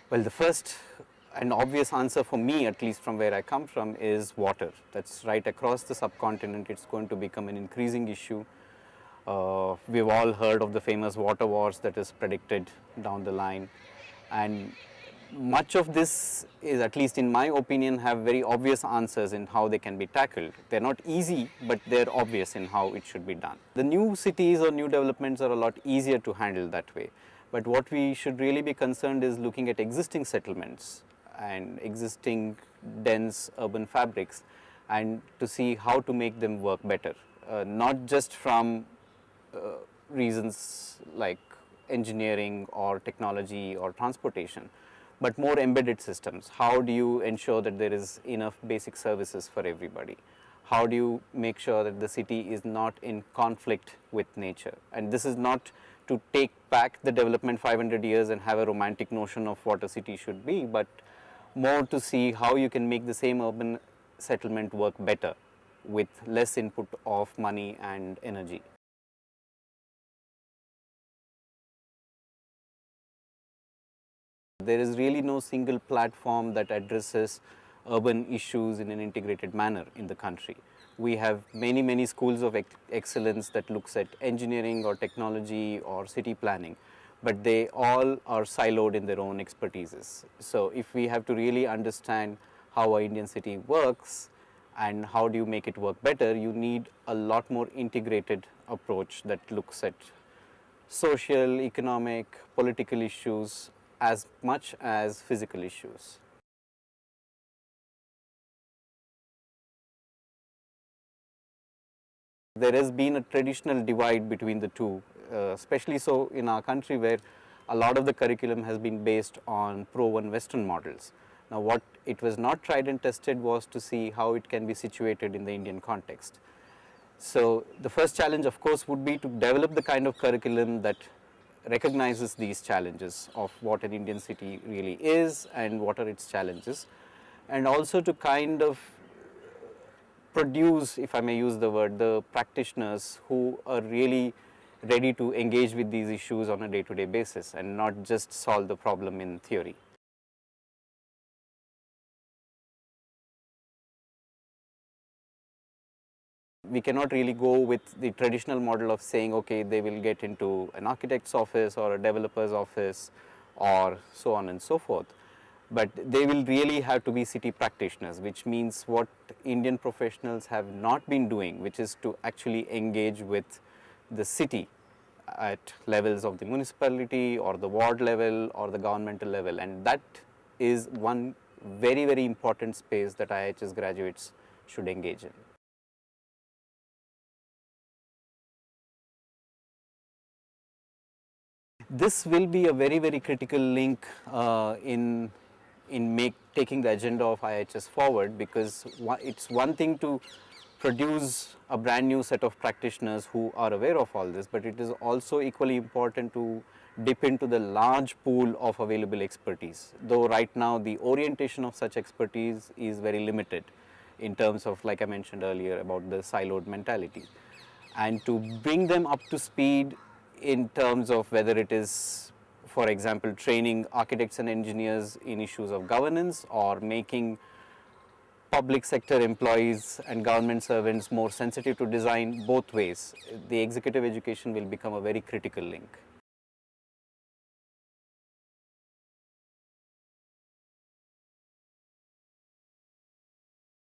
Well, the first and obvious answer for me, at least from where I come from, is water. That's right across the subcontinent. It's going to become an increasing issue. We've all heard of the famous water wars that is predicted down the line, and much of this is, at least in my opinion, have very obvious answers in how they can be tackled. They're not easy, but they're obvious in how it should be done. The new cities or new developments are a lot easier to handle that way. But what we should really be concerned is looking at existing settlements and existing dense urban fabrics, and to see how to make them work better, not just from reasons like engineering or technology or transportation, but more embedded systems. How do you ensure that there is enough basic services for everybody? How do you make sure that the city is not in conflict with nature? And this is not to take back the development 500 years and have a romantic notion of what a city should be, but more to see how you can make the same urban settlement work better with less input of money and energy. There is really no single platform that addresses urban issues in an integrated manner in the country. We have many schools of excellence that looks at engineering or technology or city planning, but they all are siloed in their own expertises. So if we have to really understand how an Indian city works and how do you make it work better, you need a lot more integrated approach that looks at social, economic, political issues as much as physical issues. There has been a traditional divide between the two, especially so in our country, where a lot of the curriculum has been based on pro-one Western models. Now, what it was not tried and tested was to see how it can be situated in the Indian context. So the first challenge, of course, would be to develop the kind of curriculum that recognizes these challenges of what an Indian city really is and what are its challenges, and also to kind of produce, if I may use the word, the practitioners who are really ready to engage with these issues on a day-to-day basis and not just solve the problem in theory. We cannot really go with the traditional model of saying, okay, they will get into an architect's office or a developer's office or so on and so forth. But they will really have to be city practitioners, which means what Indian professionals have not been doing, which is to actually engage with the city at levels of the municipality or the ward level or the governmental level. And that is one very important space that IIHS graduates should engage in. This will be a very critical link in taking the agenda of IIHS forward, because it's one thing to produce a brand new set of practitioners who are aware of all this, but it is also equally important to dip into the large pool of available expertise. Though right now the orientation of such expertise is very limited in terms of, like I mentioned earlier, about the siloed mentality, and to bring them up to speed in terms of whether it is, for example, training architects and engineers in issues of governance or making public sector employees and government servants more sensitive to design. Both ways, the executive education will become a very critical link.